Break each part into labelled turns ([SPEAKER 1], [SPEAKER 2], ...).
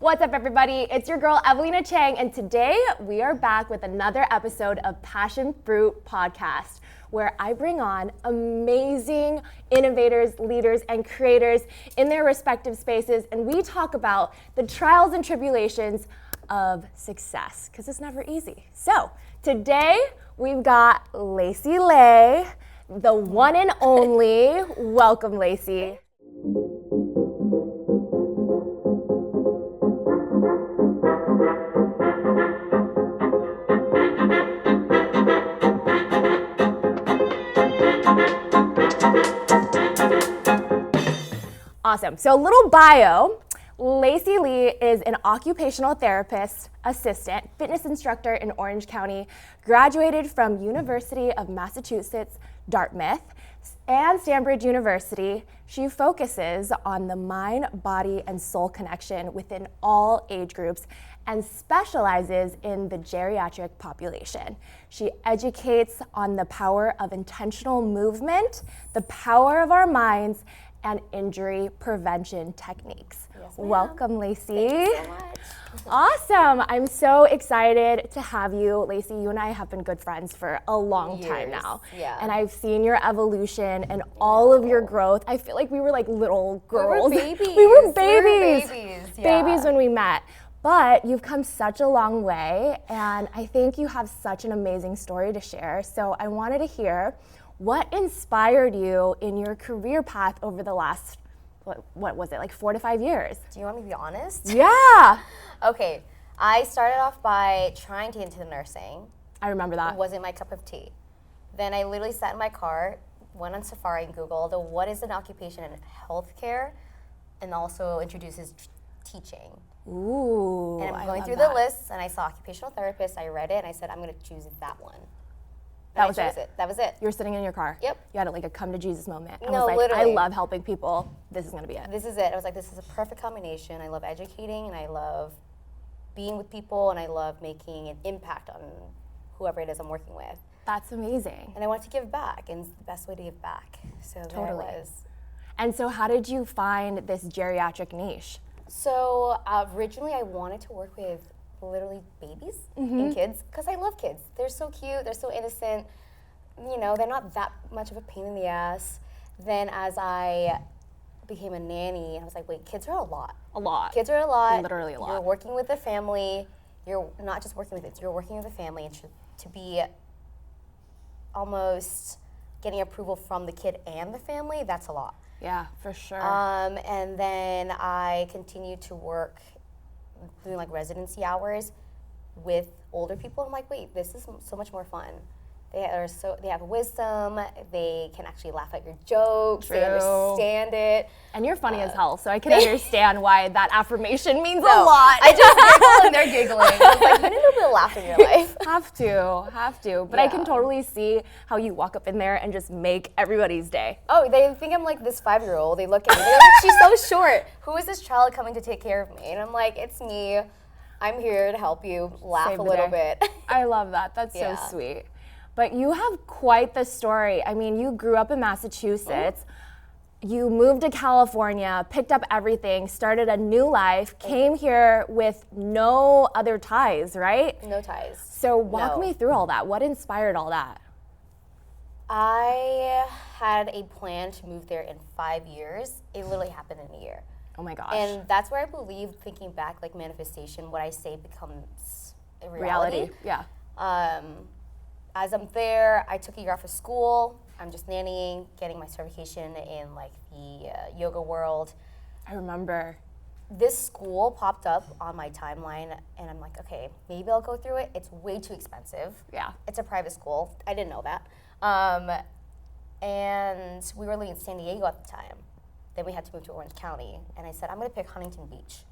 [SPEAKER 1] What's up, everybody? It's your girl, Evelina Chang, and today we are back with another episode of Passion Fruit Podcast, where I bring on amazing innovators, leaders, and creators in their respective spaces, and we talk about the trials and tribulations of success, because it's never easy. So today we've got Lacie Lay, the one and only. Welcome, Lacie. Awesome. So a little bio. Lacie Lee is an occupational therapist assistant, fitness instructor in Orange County, graduated from University of Massachusetts, Dartmouth, and Stanford University. She focuses on the mind, body, and soul connection within all age groups and specializes in the geriatric population. She educates on the power of intentional movement, the power of our minds, and injury prevention techniques.
[SPEAKER 2] Yes,
[SPEAKER 1] welcome, Lacie.
[SPEAKER 2] Thank you so much.
[SPEAKER 1] Awesome. I'm so excited to have you. Lacie, you and I have been good friends for a long time now.
[SPEAKER 2] Yeah.
[SPEAKER 1] And I've seen your evolution and all of your growth. I feel like we were like little girls.
[SPEAKER 2] We were babies.
[SPEAKER 1] We were babies.
[SPEAKER 2] Yeah.
[SPEAKER 1] Babies when we met. But you've come such a long way, and I think you have such an amazing story to share. So I wanted to hear what inspired you in your career path over the last, what was it, like 4 to 5 years?
[SPEAKER 2] Do you want me to be honest?
[SPEAKER 1] Yeah.
[SPEAKER 2] Okay, I started off by trying to get into nursing.
[SPEAKER 1] I remember that.
[SPEAKER 2] It wasn't my cup of tea. Then I literally sat in my car, went on Safari and Googled what is an occupation in healthcare, and also introduces teaching.
[SPEAKER 1] Ooh,
[SPEAKER 2] And I'm
[SPEAKER 1] I
[SPEAKER 2] going
[SPEAKER 1] love
[SPEAKER 2] through
[SPEAKER 1] that.
[SPEAKER 2] the lists, and I saw occupational therapist. I read it, and I said, I'm going to choose that one.
[SPEAKER 1] That
[SPEAKER 2] And
[SPEAKER 1] was
[SPEAKER 2] I chose
[SPEAKER 1] it.
[SPEAKER 2] That was it.
[SPEAKER 1] You were sitting in your car.
[SPEAKER 2] Yep.
[SPEAKER 1] You had like a come to Jesus moment. I
[SPEAKER 2] No,
[SPEAKER 1] was like,
[SPEAKER 2] literally.
[SPEAKER 1] I love helping people. This is gonna be it.
[SPEAKER 2] This is it. I was like, this is a perfect combination. I love educating, and I love being with people, and I love making an impact on whoever it is I'm working with.
[SPEAKER 1] That's amazing.
[SPEAKER 2] And I wanted to give back, and it's the best way to give back. So there I was.
[SPEAKER 1] And so how did you find this geriatric niche?
[SPEAKER 2] So originally I wanted to work with literally babies and kids, because I love kids. They're so cute, they're so innocent. You know, they're not that much of a pain in the ass. Then as I became a nanny, I was like, wait, kids are a lot.
[SPEAKER 1] A lot.
[SPEAKER 2] Kids are a lot.
[SPEAKER 1] Literally a lot.
[SPEAKER 2] You're working with a family. You're not just working with kids, you're working with a family, and to be almost getting approval from the kid and the family, that's a lot.
[SPEAKER 1] Yeah, for sure.
[SPEAKER 2] And then I continued to work doing like residency hours with older people. I'm like, wait, this is so much more fun. They have wisdom. They can actually laugh at your jokes.
[SPEAKER 1] True.
[SPEAKER 2] They understand it.
[SPEAKER 1] And you're funny as hell, so I can understand why that affirmation means a
[SPEAKER 2] No,
[SPEAKER 1] lot.
[SPEAKER 2] I just giggle and they're giggling. I was like, you need a little bit of laughter in your life.
[SPEAKER 1] Have to. But I can
[SPEAKER 2] Yeah.
[SPEAKER 1] totally see how you walk up in there and just make everybody's day.
[SPEAKER 2] Oh, they think I'm like this 5-year-old. They look at me. They're like, she's so short. Who is this child coming to take care of me? And I'm like, it's me. I'm here to help you laugh
[SPEAKER 1] Save
[SPEAKER 2] a
[SPEAKER 1] the
[SPEAKER 2] little
[SPEAKER 1] day.
[SPEAKER 2] bit.
[SPEAKER 1] I love that. That's
[SPEAKER 2] Yeah.
[SPEAKER 1] so sweet. But you have quite the story. I mean, you grew up in Massachusetts. You moved to California, picked up everything, started a new life, came here with no other ties, right?
[SPEAKER 2] No ties.
[SPEAKER 1] So walk
[SPEAKER 2] No.
[SPEAKER 1] me through all that. What inspired all that?
[SPEAKER 2] I had a plan to move there in 5 years. It literally happened in a year.
[SPEAKER 1] Oh my gosh.
[SPEAKER 2] And that's where I believe, thinking back, like manifestation, what I say becomes a reality.
[SPEAKER 1] Yeah.
[SPEAKER 2] As I'm there, I took a year off of school. I'm just nannying, getting my certification in like the yoga world.
[SPEAKER 1] I remember.
[SPEAKER 2] This school popped up on my timeline, and I'm like, okay, maybe I'll go through it. It's way too expensive.
[SPEAKER 1] Yeah.
[SPEAKER 2] It's a private school. I didn't know that. And we were living in San Diego at the time. Then we had to move to Orange County, and I said, I'm gonna pick Huntington Beach.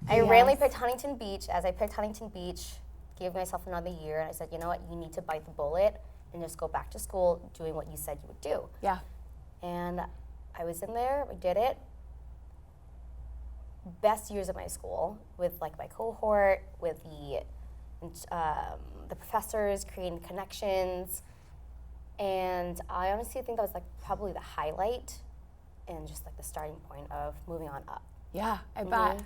[SPEAKER 2] I randomly picked Huntington Beach. As I picked Huntington Beach, gave myself another year, and I said, you know what, you need to bite the bullet and just go back to school doing what you said you would do.
[SPEAKER 1] Yeah.
[SPEAKER 2] And I was in there, I did it. Best years of my school with like my cohort, with the professors, creating connections. And I honestly think that was like probably the highlight and just like the starting point of moving on up.
[SPEAKER 1] Yeah, I bet.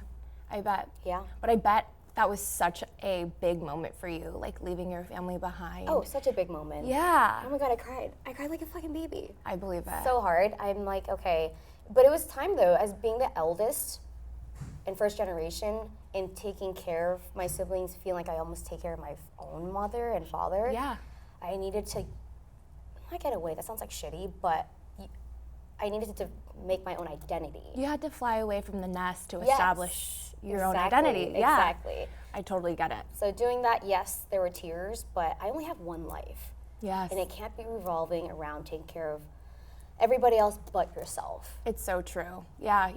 [SPEAKER 1] I bet.
[SPEAKER 2] Yeah.
[SPEAKER 1] But I bet that was such a big moment for you, like leaving your family behind.
[SPEAKER 2] Oh, such a big moment.
[SPEAKER 1] Yeah.
[SPEAKER 2] Oh my God, I cried. I cried like a fucking baby.
[SPEAKER 1] I believe it.
[SPEAKER 2] So hard. I'm like, okay. But it was time though, as being the eldest and first generation and taking care of my siblings, feeling like I almost take care of my own mother and father.
[SPEAKER 1] Yeah.
[SPEAKER 2] I needed to not get away, that sounds like shitty, but I needed to make my own identity.
[SPEAKER 1] You had to fly away from the nest to
[SPEAKER 2] Yes,
[SPEAKER 1] establish your own
[SPEAKER 2] exactly,
[SPEAKER 1] identity. Yeah.
[SPEAKER 2] Exactly.
[SPEAKER 1] I totally get it.
[SPEAKER 2] So doing that, yes, there were tears, but I only have one life.
[SPEAKER 1] Yes.
[SPEAKER 2] And it can't be revolving around taking care of everybody else but yourself.
[SPEAKER 1] It's so true. Yeah,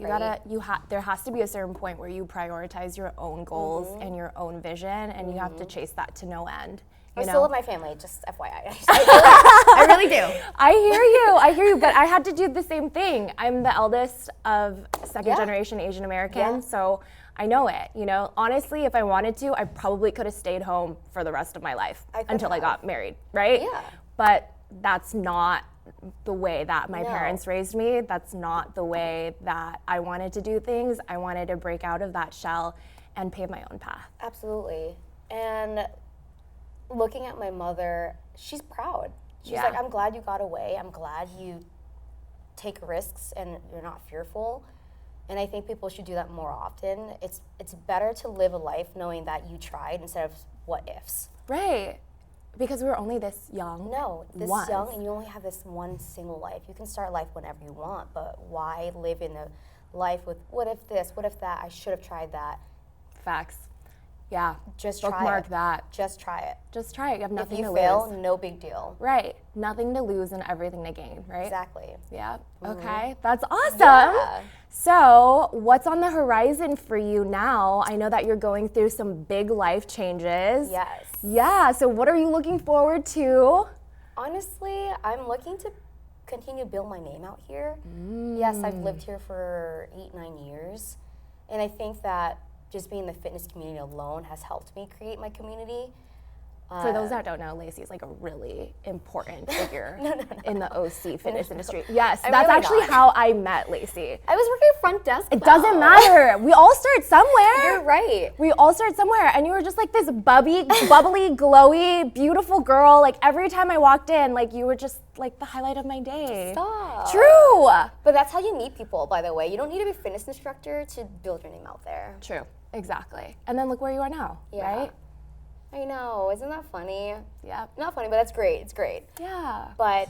[SPEAKER 1] there has to be a certain point where you prioritize your own goals and your own vision, and you have to chase that to no end.
[SPEAKER 2] I still love my family, just FYI.
[SPEAKER 1] I really do. I hear you, but I had to do the same thing. I'm the eldest of second generation Asian American, so I know it. Honestly, if I wanted to, I probably could have stayed home for the rest of my life until I got married, right?
[SPEAKER 2] Yeah.
[SPEAKER 1] But that's not the way that my parents raised me. That's not the way that I wanted to do things. I wanted to break out of that shell and pave my own path.
[SPEAKER 2] Absolutely. And looking at my mother, she's proud. She's like, I'm glad you got away. I'm glad you take risks and you're not fearful. And I think people should do that more often. It's better to live a life knowing that you tried instead of what ifs.
[SPEAKER 1] Right. Because we're only this young.
[SPEAKER 2] No, this young, and you only have this one single life. You can start life whenever you want, but why live in a life with what if this, what if that, I should have tried that.
[SPEAKER 1] Facts. Yeah.
[SPEAKER 2] Just try it.
[SPEAKER 1] Bookmark that.
[SPEAKER 2] Just try it.
[SPEAKER 1] Just try it. You have nothing to lose.
[SPEAKER 2] If you fail, no big deal.
[SPEAKER 1] Right. Nothing to lose and everything to gain, right?
[SPEAKER 2] Exactly.
[SPEAKER 1] Yeah. Okay. That's awesome.
[SPEAKER 2] Yeah.
[SPEAKER 1] So, what's on the horizon for you now? I know that you're going through some big life changes.
[SPEAKER 2] Yes.
[SPEAKER 1] Yeah. So, what are you looking forward to?
[SPEAKER 2] Honestly, I'm looking to continue to build my name out here. Yes, I've lived here for 8-9 years. And I think that just being in the fitness community alone has helped me create my community.
[SPEAKER 1] For those that don't know, Lacie is like a really important figure in the OC fitness industry. Yes, that's
[SPEAKER 2] really
[SPEAKER 1] actually how I met Lacie.
[SPEAKER 2] I was working front desk.
[SPEAKER 1] It doesn't matter. We all start somewhere.
[SPEAKER 2] You're right.
[SPEAKER 1] We all start somewhere, and you were just like this bubbly, glowy, beautiful girl. Like every time I walked in, like you were just like the highlight of my day.
[SPEAKER 2] Stop.
[SPEAKER 1] True.
[SPEAKER 2] But that's how you meet people, by the way. You don't need to be a fitness instructor to build your name out there.
[SPEAKER 1] True. Exactly. And then look where you are now, right?
[SPEAKER 2] I know, isn't that funny?
[SPEAKER 1] Yeah.
[SPEAKER 2] Not funny, but that's great. It's great.
[SPEAKER 1] Yeah.
[SPEAKER 2] But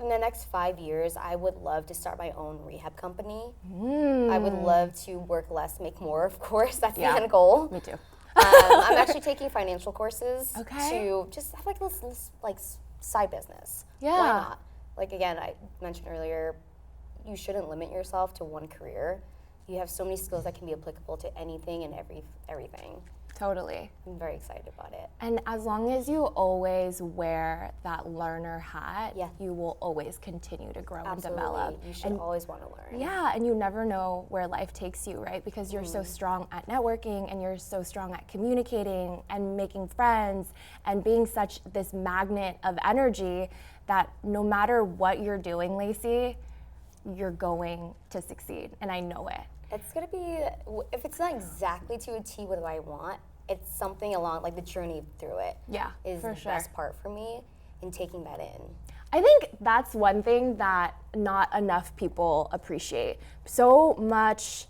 [SPEAKER 2] in the next 5 years, I would love to start my own rehab company. I would love to work less, make more, of course. That's the end goal.
[SPEAKER 1] Me too.
[SPEAKER 2] I'm actually taking financial courses to just have like this like side business.
[SPEAKER 1] Yeah.
[SPEAKER 2] Why not? Like again, I mentioned earlier, you shouldn't limit yourself to one career. You have so many skills that can be applicable to anything and everything.
[SPEAKER 1] Totally.
[SPEAKER 2] I'm very excited about it.
[SPEAKER 1] And as long as you always wear that learner hat,
[SPEAKER 2] Yeah.
[SPEAKER 1] you will always continue to grow and develop.
[SPEAKER 2] You should always want to learn.
[SPEAKER 1] Yeah, and you never know where life takes you, right? Because you're so strong at networking and you're so strong at communicating and making friends and being such this magnet of energy that no matter what you're doing, Lacie, you're going to succeed, and I know it.
[SPEAKER 2] It's gonna be, if it's not exactly to a T what I want, it's something along, like the journey through it.
[SPEAKER 1] Yeah,
[SPEAKER 2] is
[SPEAKER 1] for
[SPEAKER 2] the
[SPEAKER 1] sure.
[SPEAKER 2] best part for me in taking that in.
[SPEAKER 1] I think that's one thing that not enough people appreciate. So much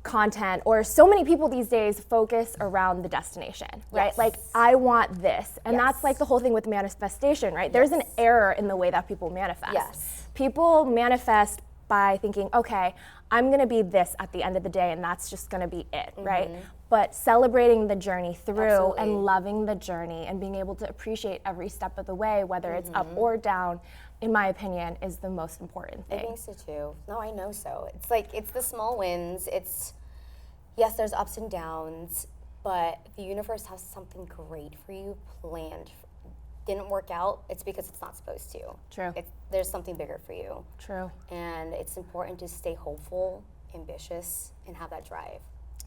[SPEAKER 1] content, or so many people these days focus around the destination, right?
[SPEAKER 2] Yes.
[SPEAKER 1] Like, I want this. And that's
[SPEAKER 2] Yes.
[SPEAKER 1] like the whole thing with manifestation, right? There's an error in the way that people manifest.
[SPEAKER 2] Yes.
[SPEAKER 1] People manifest by thinking, okay, I'm gonna be this at the end of the day, and that's just gonna be it, right? But celebrating the journey through
[SPEAKER 2] Absolutely.
[SPEAKER 1] and loving the journey and being able to appreciate every step of the way, whether it's up or down, in my opinion, is the most important
[SPEAKER 2] I
[SPEAKER 1] thing.
[SPEAKER 2] think so too. No, I know so. It's like, it's the small wins. It's, yes, there's ups and downs, but the universe has something great for you planned. Didn't work out, it's because it's not supposed to.
[SPEAKER 1] True.
[SPEAKER 2] There's something bigger for you.
[SPEAKER 1] True.
[SPEAKER 2] And it's important to stay hopeful, ambitious, and have that drive.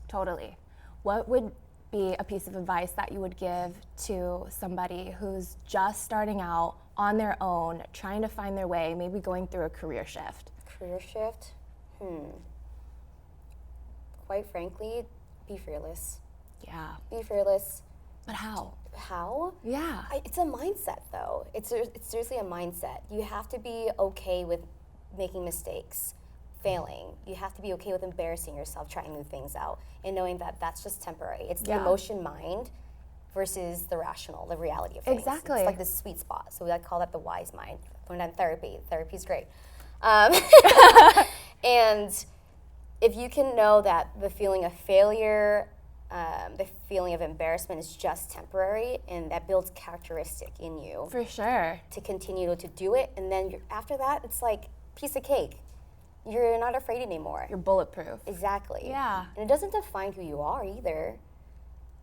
[SPEAKER 1] Totally. What would be a piece of advice that you would give to somebody who's just starting out on their own, trying to find their way, maybe going through a career shift?
[SPEAKER 2] Career shift? quite frankly, be fearless.
[SPEAKER 1] Yeah.
[SPEAKER 2] Be fearless.
[SPEAKER 1] But how?
[SPEAKER 2] How?
[SPEAKER 1] Yeah.
[SPEAKER 2] It's a mindset, though. It's seriously a mindset. You have to be okay with making mistakes, failing. You have to be okay with embarrassing yourself, trying new things out, and knowing that that's just temporary. It's the emotion mind versus the rational, the reality of things.
[SPEAKER 1] Exactly.
[SPEAKER 2] It's like this sweet spot. So we like to call that the wise mind. Learned that in therapy. Therapy's great. And if you can know that the feeling of failure, the feeling of embarrassment is just temporary, and that builds characteristic in you.
[SPEAKER 1] For sure.
[SPEAKER 2] To continue to do it, and then after that, it's like piece of cake. You're not afraid anymore.
[SPEAKER 1] You're bulletproof.
[SPEAKER 2] Exactly.
[SPEAKER 1] Yeah.
[SPEAKER 2] And it doesn't define who you are either.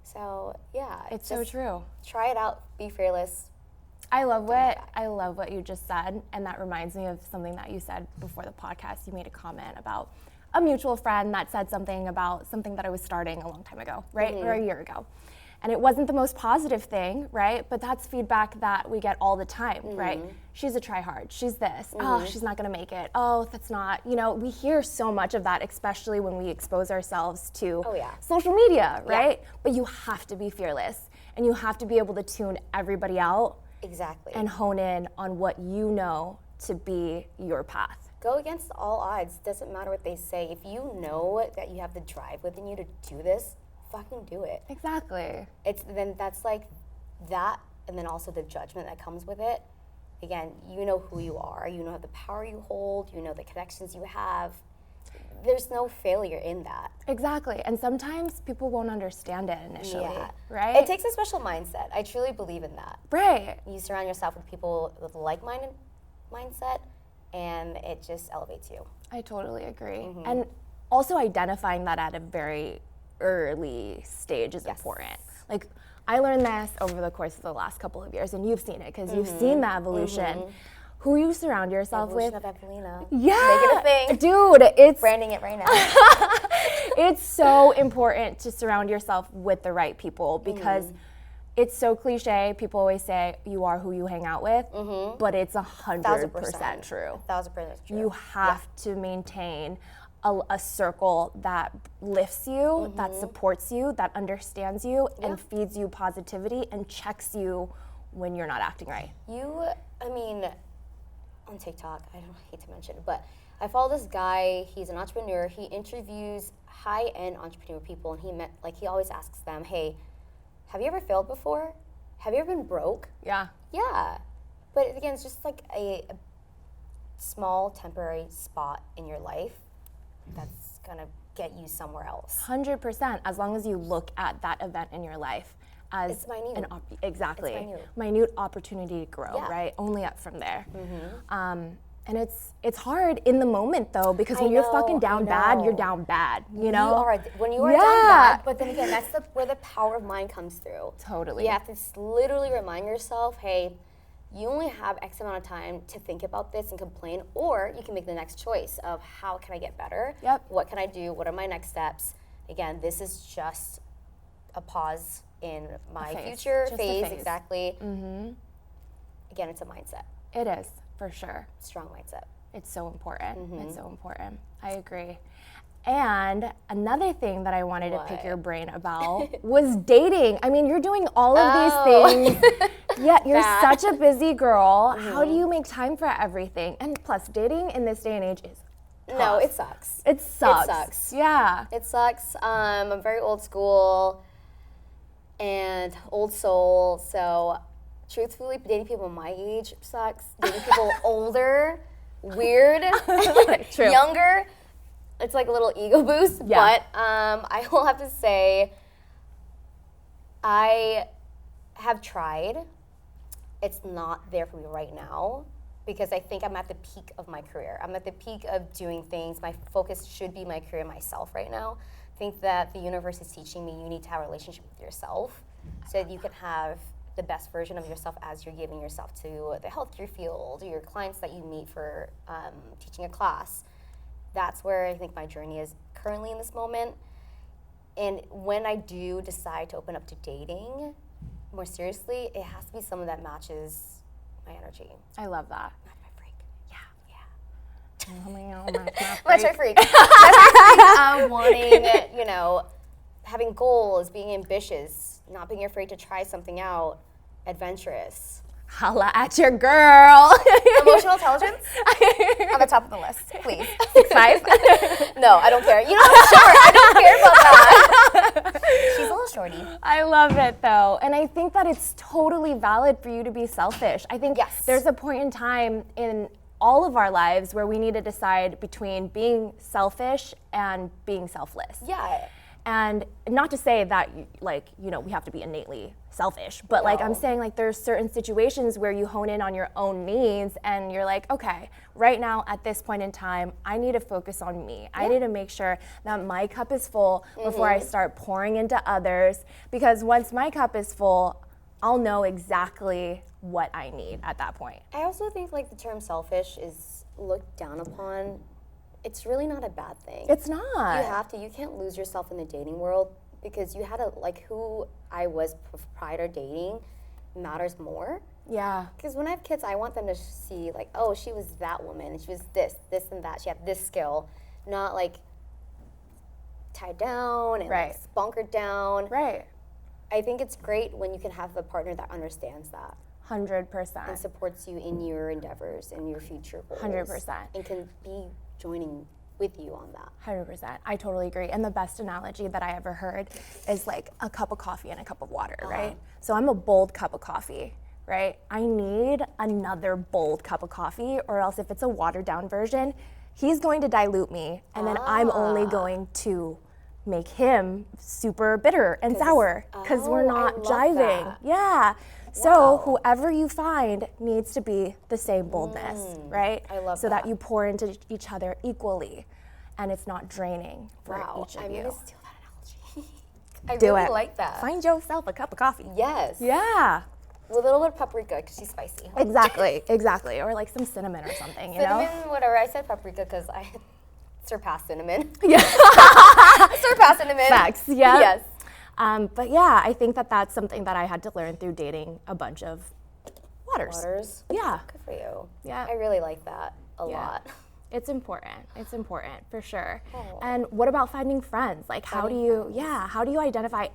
[SPEAKER 2] So yeah.
[SPEAKER 1] It's so true.
[SPEAKER 2] Try it out. Be fearless.
[SPEAKER 1] I love what you just said, and that reminds me of something that you said before the podcast. You made a comment about a mutual friend that said something about something that I was starting a long time ago, right? Or a year ago. And it wasn't the most positive thing, right? But that's feedback that we get all the time, right? She's a try-hard. She's this. Oh, she's not going to make it. Oh, that's not, we hear so much of that, especially when we expose ourselves to social media, right? Yeah. But you have to be fearless, and you have to be able to tune everybody out.
[SPEAKER 2] Exactly.
[SPEAKER 1] And hone in on what you know to be your path.
[SPEAKER 2] Go against all odds. Doesn't matter what they say. If you know that you have the drive within you to do this, fucking do it.
[SPEAKER 1] Exactly.
[SPEAKER 2] Then that's like that, and then also the judgment that comes with it. Again, you know who you are. You know the power you hold. You know the connections you have. There's no failure in that.
[SPEAKER 1] Exactly. And sometimes people won't understand it initially, right?
[SPEAKER 2] It takes a special mindset. I truly believe in that.
[SPEAKER 1] Right.
[SPEAKER 2] You surround yourself with people with a like-minded mindset, and it just elevates you.
[SPEAKER 1] I totally agree. And also identifying that at a very early stage is important. Like, I learned this over the course of the last couple of years, and you've seen it because you've seen the evolution. Who you surround yourself with.
[SPEAKER 2] Evolution of Evelina.
[SPEAKER 1] Yeah.
[SPEAKER 2] Make it a thing.
[SPEAKER 1] Dude, it's
[SPEAKER 2] branding it right now.
[SPEAKER 1] It's so important to surround yourself with the right people because it's so cliche. People always say you are who you hang out with, but it's 100% true.
[SPEAKER 2] 1,000% true.
[SPEAKER 1] You have to maintain a circle that lifts you, that supports you, that understands you, and feeds you positivity and checks you when you're not acting right.
[SPEAKER 2] On TikTok, I don't hate to mention it, but I follow this guy. He's an entrepreneur. He interviews high-end entrepreneur people, and he always asks them, "Hey, have you ever failed before? Have you ever been broke?"
[SPEAKER 1] Yeah.
[SPEAKER 2] Yeah, but again, it's just like a small temporary spot in your life that's gonna get you somewhere else.
[SPEAKER 1] 100%. As long as you look at that event in your life as
[SPEAKER 2] it's minute.
[SPEAKER 1] Exactly.
[SPEAKER 2] It's
[SPEAKER 1] minute opportunity to grow, right? Only up from there. And it's hard in the moment though, because when you're fucking down bad, you're down bad. You know?
[SPEAKER 2] When you are down bad, but then again, that's where the power of mind comes through.
[SPEAKER 1] Totally.
[SPEAKER 2] You have to literally remind yourself, hey, you only have X amount of time to think about this and complain, or you can make the next choice of how can I get better?
[SPEAKER 1] Yep.
[SPEAKER 2] What can I do? What are my next steps? Again, this is just a pause in my future phase. Exactly. Again, it's a mindset.
[SPEAKER 1] It is, for sure.
[SPEAKER 2] Strong mindset.
[SPEAKER 1] It's so important. It's so important. I agree. And another thing that I wanted to pick your brain about was dating. I mean, you're doing all of these things. Yeah, you're such a busy girl. How do you make time for everything? And plus, dating in this day and age is tough.
[SPEAKER 2] No, it sucks.
[SPEAKER 1] It sucks.
[SPEAKER 2] It sucks.
[SPEAKER 1] Yeah.
[SPEAKER 2] It sucks. I'm very old school and old soul. So, truthfully, dating people my age sucks. Dating people older, weird, younger, it's like a little ego boost.
[SPEAKER 1] Yeah.
[SPEAKER 2] But I will have to say, I have tried. It's not there for me right now because I think I'm at the peak of my career. I'm at the peak of doing things. My focus should be my career, myself right now. I think that the universe is teaching me you need to have a relationship with yourself so that you can have the best version of yourself as you're giving yourself to the healthcare field, your clients that you meet for teaching a class. That's where I think my journey is currently in this moment. And when I do decide to open up to dating, more seriously, it has to be someone that matches my energy.
[SPEAKER 1] I love that.
[SPEAKER 2] Not my freak.
[SPEAKER 1] Yeah.
[SPEAKER 2] Metric freak. Wanting, having goals, being ambitious, not being afraid to try something out, adventurous.
[SPEAKER 1] Holla at your girl.
[SPEAKER 2] Emotional intelligence? On the top of the list, please.
[SPEAKER 1] 6'5"?
[SPEAKER 2] No, I don't care. I'm short. I don't care about that. She's a little shorty.
[SPEAKER 1] I love it though. And I think that it's totally valid for you to be selfish. I think there's a point in time in all of our lives where we need to decide between being selfish and being selfless.
[SPEAKER 2] Yeah.
[SPEAKER 1] And not to say that, we have to be innately selfish, but I'm saying there's certain situations where you hone in on your own needs and you're like, okay, right now at this point in time, I need to focus on me. Yeah. I need to make sure that my cup is full before I start pouring into others, because once my cup is full, I'll know exactly what I need at that point.
[SPEAKER 2] I also think the term selfish is looked down upon. It's really not a bad thing.
[SPEAKER 1] It's not.
[SPEAKER 2] You can't lose yourself in the dating world, because you had who I was prior to dating matters more.
[SPEAKER 1] Yeah.
[SPEAKER 2] Because when I have kids, I want them to see oh, she was that woman, and she was this and that. She had this skill, not tied down and bunkered down.
[SPEAKER 1] Right.
[SPEAKER 2] I think it's great when you can have a partner that understands that.
[SPEAKER 1] 100%.
[SPEAKER 2] And supports you in your endeavors and your future goals.
[SPEAKER 1] 100%.
[SPEAKER 2] And can be joining with you on that.
[SPEAKER 1] 100%. I totally agree. And the best analogy that I ever heard is a cup of coffee and a cup of water, right? So I'm a bold cup of coffee, right? I need another bold cup of coffee, or else if it's a watered down version, he's going to dilute me, and then I'm only going to make him super bitter and sour because we're not jiving.
[SPEAKER 2] That.
[SPEAKER 1] Yeah. So whoever you find needs to be the same boldness, right?
[SPEAKER 2] I love
[SPEAKER 1] so that you pour into each other equally, and it's not draining for each of you.
[SPEAKER 2] I'm going to steal that analogy. I
[SPEAKER 1] Do
[SPEAKER 2] really
[SPEAKER 1] it.
[SPEAKER 2] like that.
[SPEAKER 1] Find yourself a cup of coffee.
[SPEAKER 2] Yes.
[SPEAKER 1] Yeah.
[SPEAKER 2] With a little bit of paprika, because she's spicy.
[SPEAKER 1] Exactly. Or some cinnamon or something, you know?
[SPEAKER 2] Cinnamon, whatever. I said paprika because I surpassed cinnamon.
[SPEAKER 1] Yeah.
[SPEAKER 2] Surpassed cinnamon.
[SPEAKER 1] Facts. Yeah.
[SPEAKER 2] Yes.
[SPEAKER 1] But yeah, I think that that's something that I had to learn through dating a bunch of waters. Yeah.
[SPEAKER 2] Good for you.
[SPEAKER 1] Yeah.
[SPEAKER 2] I really like that a lot.
[SPEAKER 1] It's important. It's important for sure. Oh. And what about finding friends? How do you identify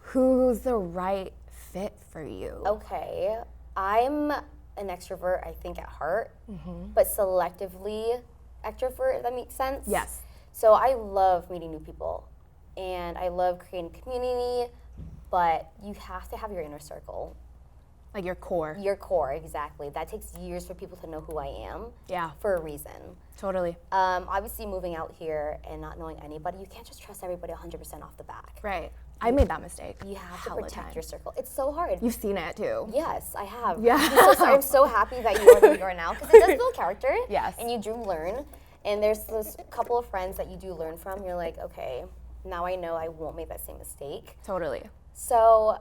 [SPEAKER 1] who's the right fit for you?
[SPEAKER 2] Okay. I'm an extrovert, I think, at heart, but selectively extrovert, if that makes sense.
[SPEAKER 1] Yes.
[SPEAKER 2] So I love meeting new people, and I love creating community, but you have to have your inner circle.
[SPEAKER 1] Your core.
[SPEAKER 2] Your core, exactly. That takes years for people to know who I am.
[SPEAKER 1] Yeah.
[SPEAKER 2] For a reason.
[SPEAKER 1] Totally.
[SPEAKER 2] Obviously, moving out here and not knowing anybody, you can't just trust everybody 100% off the back.
[SPEAKER 1] Right. I made that mistake.
[SPEAKER 2] You have to protect your circle. It's so hard.
[SPEAKER 1] You've seen it too.
[SPEAKER 2] Yes, I have.
[SPEAKER 1] Yeah.
[SPEAKER 2] I'm so happy that you are who you are now, because it does build character.
[SPEAKER 1] Yes.
[SPEAKER 2] And you do learn. And there's those couple of friends that you do learn from. You're like, okay, now I know I won't make that same mistake.
[SPEAKER 1] Totally.
[SPEAKER 2] So,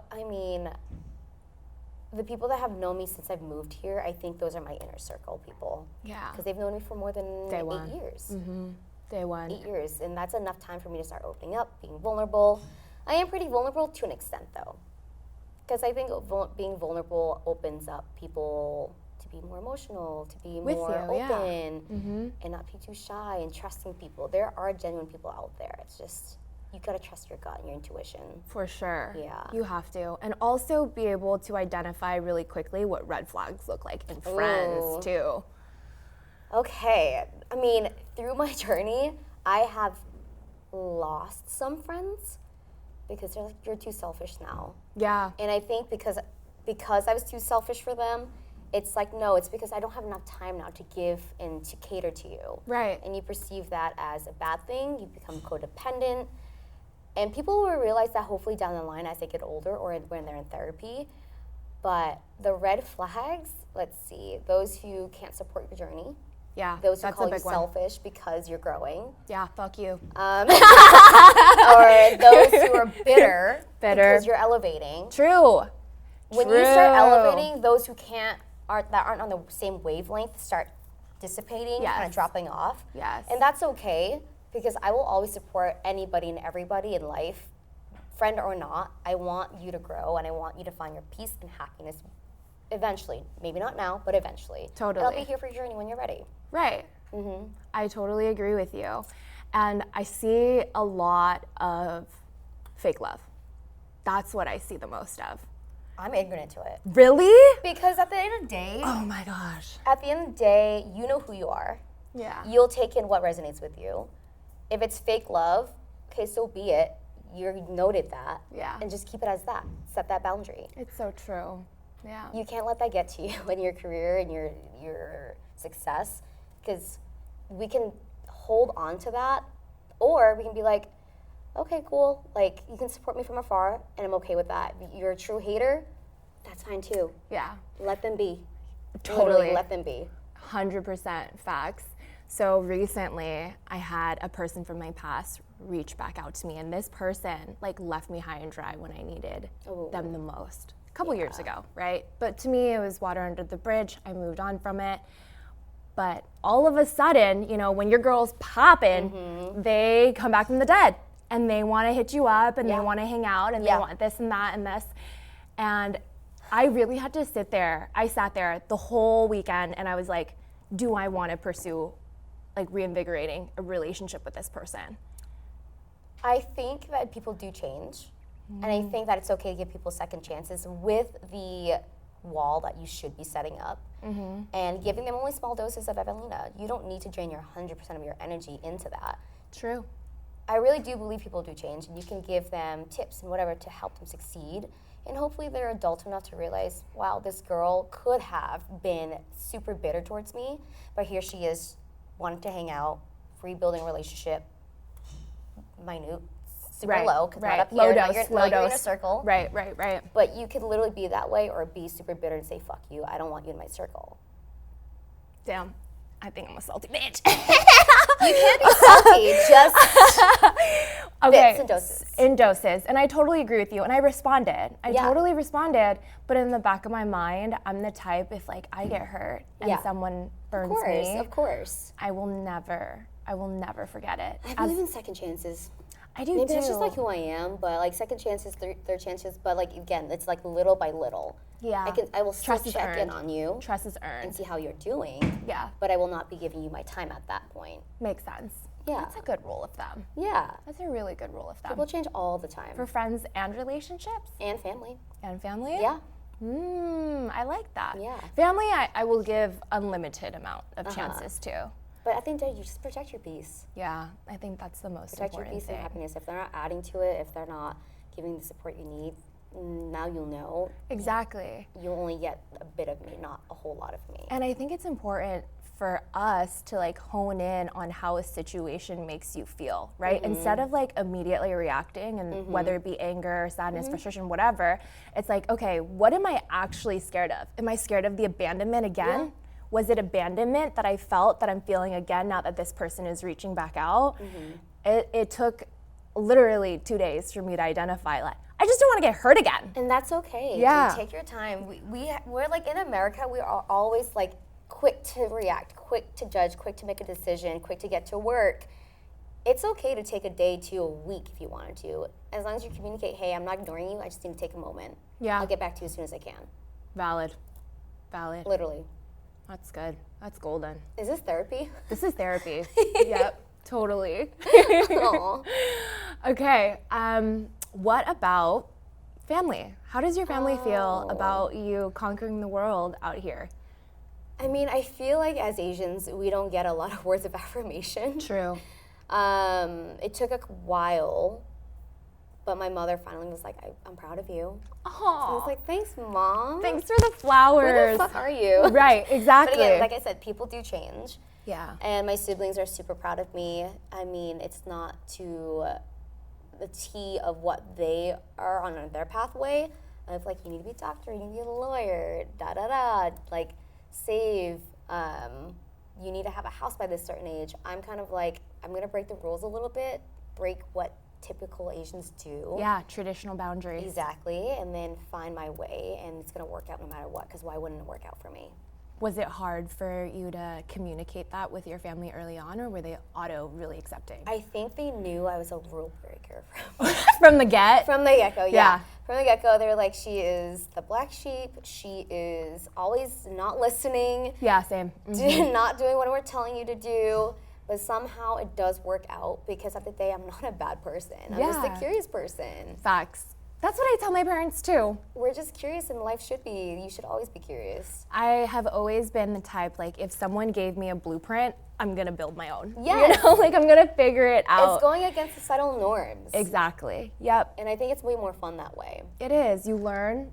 [SPEAKER 2] the people that have known me since I've moved here, I think those are my inner circle people. Yeah. Because they've known me for more than 8 years.
[SPEAKER 1] Mm-hmm. Day one.
[SPEAKER 2] 8 years. And that's enough time for me to start opening up, being vulnerable. I am pretty vulnerable to an extent, though. Because I think being vulnerable opens up people to be more emotional, to be more open, and not be too shy, and trusting people. There are genuine people out there. It's just, you gotta trust your gut and your intuition.
[SPEAKER 1] For sure.
[SPEAKER 2] Yeah.
[SPEAKER 1] You have to. And also be able to identify really quickly what red flags look like in friends, too.
[SPEAKER 2] Okay. Through my journey, I have lost some friends because they're like, you're too selfish now. Yeah. And I think because I was too selfish for them, it's like, no, it's because I don't have enough time now to give and to cater to you. Right. And you perceive that as a bad thing. You become codependent. And people will realize that hopefully down the line as they get older or when they're in therapy. But the red flags, let's see, those who can't support your journey. Yeah, those who call you selfish because you're growing. Yeah, fuck you. Or those who are bitter because you're elevating. True. When you start elevating, those who aren't on the same wavelength start dissipating, kind of dropping off. Yes. And that's okay, because I will always support anybody and everybody in life, friend or not. I want you to grow, and I want you to find your peace and happiness eventually. Maybe not now, but eventually. Totally. And I'll be here for your journey when you're ready. Right.
[SPEAKER 1] I totally agree with you. And I see a lot of fake love. That's what I see the most of.
[SPEAKER 2] I'm ignorant to it.
[SPEAKER 1] Really?
[SPEAKER 2] Because at the end of the day,
[SPEAKER 1] Oh my gosh.
[SPEAKER 2] at the end of the day, you know who you are.
[SPEAKER 1] Yeah.
[SPEAKER 2] You'll take in what resonates with you. If it's fake love, okay, so be it. You noted that.
[SPEAKER 1] Yeah.
[SPEAKER 2] And just keep it as that. Set that boundary.
[SPEAKER 1] It's so true. Yeah.
[SPEAKER 2] You can't let that get to you in your career and your success, because we can hold on to that, or we can be like, okay, cool, like you can support me from afar and I'm okay with that. If you're a true hater, that's fine too.
[SPEAKER 1] Yeah.
[SPEAKER 2] Let them be.
[SPEAKER 1] Totally.
[SPEAKER 2] Literally, let them be.
[SPEAKER 1] 100% facts. So recently I had a person from my past reach back out to me, and this person like left me high and dry when I needed them the most. A couple years ago, right? But to me it was water under the bridge. I moved on from it. But all of a sudden, you know, when your girl's popping, they come back from the dead and they want to hit you up and they want to hang out and they want this and that and this. And I really had to sit there. I sat there the whole weekend and I was like, do I want to pursue like reinvigorating a relationship with this person?
[SPEAKER 2] I think that people do change. And I think that it's okay to give people second chances with the wall that you should be setting up, and giving them only small doses of Evelina. You don't need to drain your 100% of your energy into that.
[SPEAKER 1] True.
[SPEAKER 2] I really do believe people do change, and you can give them tips and whatever to help them succeed. And hopefully they're adult enough to realize, wow, this girl could have been super bitter towards me, but here she is, wanting to hang out, rebuilding a relationship, minute, super low, because not up
[SPEAKER 1] Low
[SPEAKER 2] here,
[SPEAKER 1] dose,
[SPEAKER 2] now you're in a circle.
[SPEAKER 1] Right.
[SPEAKER 2] But you could literally be that way or be super bitter and say, fuck you, I don't want you in my circle.
[SPEAKER 1] Damn, I think I'm a salty bitch.
[SPEAKER 2] You can't be salty, just bits and doses.
[SPEAKER 1] In doses, and I totally agree with you, and I responded. I totally responded, but in the back of my mind, I'm the type, if like I get hurt and someone burns me,
[SPEAKER 2] Of course.
[SPEAKER 1] I will never forget it.
[SPEAKER 2] I believe in second chances.
[SPEAKER 1] I do
[SPEAKER 2] Maybe
[SPEAKER 1] too.
[SPEAKER 2] that's just like who I am, but like second chances, third chances, but like again, it's like little by little.
[SPEAKER 1] Yeah.
[SPEAKER 2] I will still
[SPEAKER 1] Trust is
[SPEAKER 2] check in
[SPEAKER 1] earned.
[SPEAKER 2] on you.
[SPEAKER 1] Trust is
[SPEAKER 2] And
[SPEAKER 1] earned.
[SPEAKER 2] see how you're doing.
[SPEAKER 1] Yeah.
[SPEAKER 2] But I will not be giving you my time at that point.
[SPEAKER 1] Makes sense.
[SPEAKER 2] Yeah.
[SPEAKER 1] That's a good rule of thumb.
[SPEAKER 2] Yeah.
[SPEAKER 1] That's a really good rule of thumb.
[SPEAKER 2] People change all the time.
[SPEAKER 1] For friends and relationships
[SPEAKER 2] And family.
[SPEAKER 1] and family?
[SPEAKER 2] Yeah.
[SPEAKER 1] I like that.
[SPEAKER 2] Yeah.
[SPEAKER 1] Family, I will give unlimited amount of chances to.
[SPEAKER 2] But I think that you just protect your peace.
[SPEAKER 1] Yeah, I think that's the most
[SPEAKER 2] Protect your
[SPEAKER 1] important
[SPEAKER 2] peace
[SPEAKER 1] thing.
[SPEAKER 2] and happiness. If they're not adding to it, if they're not giving the support you need, now you'll know.
[SPEAKER 1] Exactly.
[SPEAKER 2] You only get a bit of me, not a whole lot of me.
[SPEAKER 1] And I think it's important for us to like hone in on how a situation makes you feel, right? Instead of like immediately reacting, and whether it be anger, sadness, frustration, whatever, it's like, okay, what am I actually scared of? Am I scared of the abandonment again?
[SPEAKER 2] Yeah.
[SPEAKER 1] Was it abandonment that I felt that I'm feeling again now that this person is reaching back out? It took literally 2 days for me to identify, like, I just don't want to get hurt again.
[SPEAKER 2] And that's okay.
[SPEAKER 1] Yeah.
[SPEAKER 2] Dude, take your time. We're like in America, we are always like quick to react, quick to judge, quick to make a decision, quick to get to work. It's okay to take a day to a week if you wanted to. As long as you communicate, hey, I'm not ignoring you, I just need to take a moment.
[SPEAKER 1] Yeah.
[SPEAKER 2] I'll get back to you as soon as I can.
[SPEAKER 1] Valid.
[SPEAKER 2] Literally.
[SPEAKER 1] That's good. That's golden.
[SPEAKER 2] Is this therapy?
[SPEAKER 1] This is therapy. Yep, totally.
[SPEAKER 2] Aw.
[SPEAKER 1] Okay, what about family? How does your family feel about you conquering the world out here?
[SPEAKER 2] I mean, I feel like as Asians, we don't get a lot of words of affirmation.
[SPEAKER 1] True.
[SPEAKER 2] It took a while, but my mother finally was like, I'm proud of you. I was
[SPEAKER 1] Oh,
[SPEAKER 2] like, thanks, Mom.
[SPEAKER 1] thanks for the flowers.
[SPEAKER 2] Who the fuck are you?
[SPEAKER 1] Right, exactly.
[SPEAKER 2] But again, like I said, people do change.
[SPEAKER 1] Yeah.
[SPEAKER 2] And my siblings are super proud of me. I mean, it's not to the T of what they are on their pathway. Of like, you need to be a doctor, you need to be a lawyer, like save, you need to have a house by this certain age. I'm kind of like, I'm gonna break the rules a little bit, break what typical Asians do.
[SPEAKER 1] Yeah, traditional boundaries.
[SPEAKER 2] Exactly, and then find my way, and it's gonna work out no matter what, because why wouldn't it work out for me?
[SPEAKER 1] Was it hard for you to communicate that with your family early on, or were they really accepting?
[SPEAKER 2] I think they knew I was a rule breaker
[SPEAKER 1] From the get?
[SPEAKER 2] from the get-go, yeah.
[SPEAKER 1] Yeah.
[SPEAKER 2] From the get-go, they're like, she is the black sheep. She is always not listening.
[SPEAKER 1] Yeah, same.
[SPEAKER 2] Not doing what we're telling you to do. But somehow it does work out because at the day, I'm not a bad person. I'm just a curious person.
[SPEAKER 1] Facts. That's what I tell my parents too.
[SPEAKER 2] We're just curious and life should be. You should always be curious.
[SPEAKER 1] I have always been the type, like, if someone gave me a blueprint, I'm gonna build my own.
[SPEAKER 2] Yes.
[SPEAKER 1] You know, like, I'm gonna figure it out.
[SPEAKER 2] It's going against societal norms.
[SPEAKER 1] Exactly. Yep.
[SPEAKER 2] And I think it's way more fun that way.
[SPEAKER 1] It is. You learn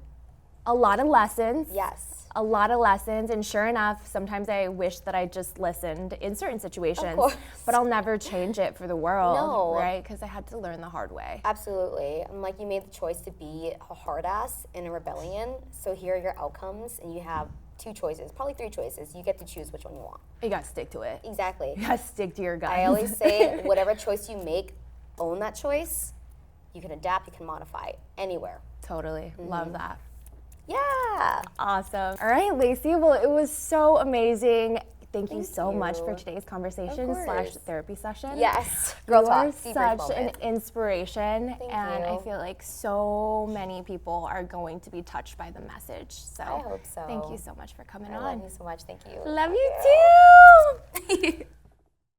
[SPEAKER 1] a lot of lessons.
[SPEAKER 2] Yes.
[SPEAKER 1] A lot of lessons, and sure enough, sometimes I wish that I just listened in certain situations.
[SPEAKER 2] Of course.
[SPEAKER 1] But I'll never change it for the world,
[SPEAKER 2] No.
[SPEAKER 1] right? Because I had to learn the hard way.
[SPEAKER 2] Absolutely. I'm like, you made the choice to be a hard ass in a rebellion, so here are your outcomes, and you have 2 choices, probably 3 choices. You get to choose which one you want.
[SPEAKER 1] You gotta stick to it.
[SPEAKER 2] Exactly.
[SPEAKER 1] You gotta stick to your guns.
[SPEAKER 2] I always say, whatever choice you make, own that choice. You can adapt, you can modify anywhere.
[SPEAKER 1] Totally. Love that.
[SPEAKER 2] Yeah.
[SPEAKER 1] Awesome. All right, Lacie. Well, it was so amazing. Thank you
[SPEAKER 2] Thank
[SPEAKER 1] so much
[SPEAKER 2] you.
[SPEAKER 1] for today's conversation
[SPEAKER 2] Of course.
[SPEAKER 1] / therapy session.
[SPEAKER 2] Yes. Girl
[SPEAKER 1] You
[SPEAKER 2] talk.
[SPEAKER 1] are
[SPEAKER 2] Debrief
[SPEAKER 1] such an
[SPEAKER 2] moment.
[SPEAKER 1] inspiration,
[SPEAKER 2] Thank
[SPEAKER 1] and I
[SPEAKER 2] you.
[SPEAKER 1] feel like so many people are going to be touched by the message. So
[SPEAKER 2] I hope so.
[SPEAKER 1] thank you so much for coming
[SPEAKER 2] I
[SPEAKER 1] on.
[SPEAKER 2] love you so much. Thank you.
[SPEAKER 1] Love you too.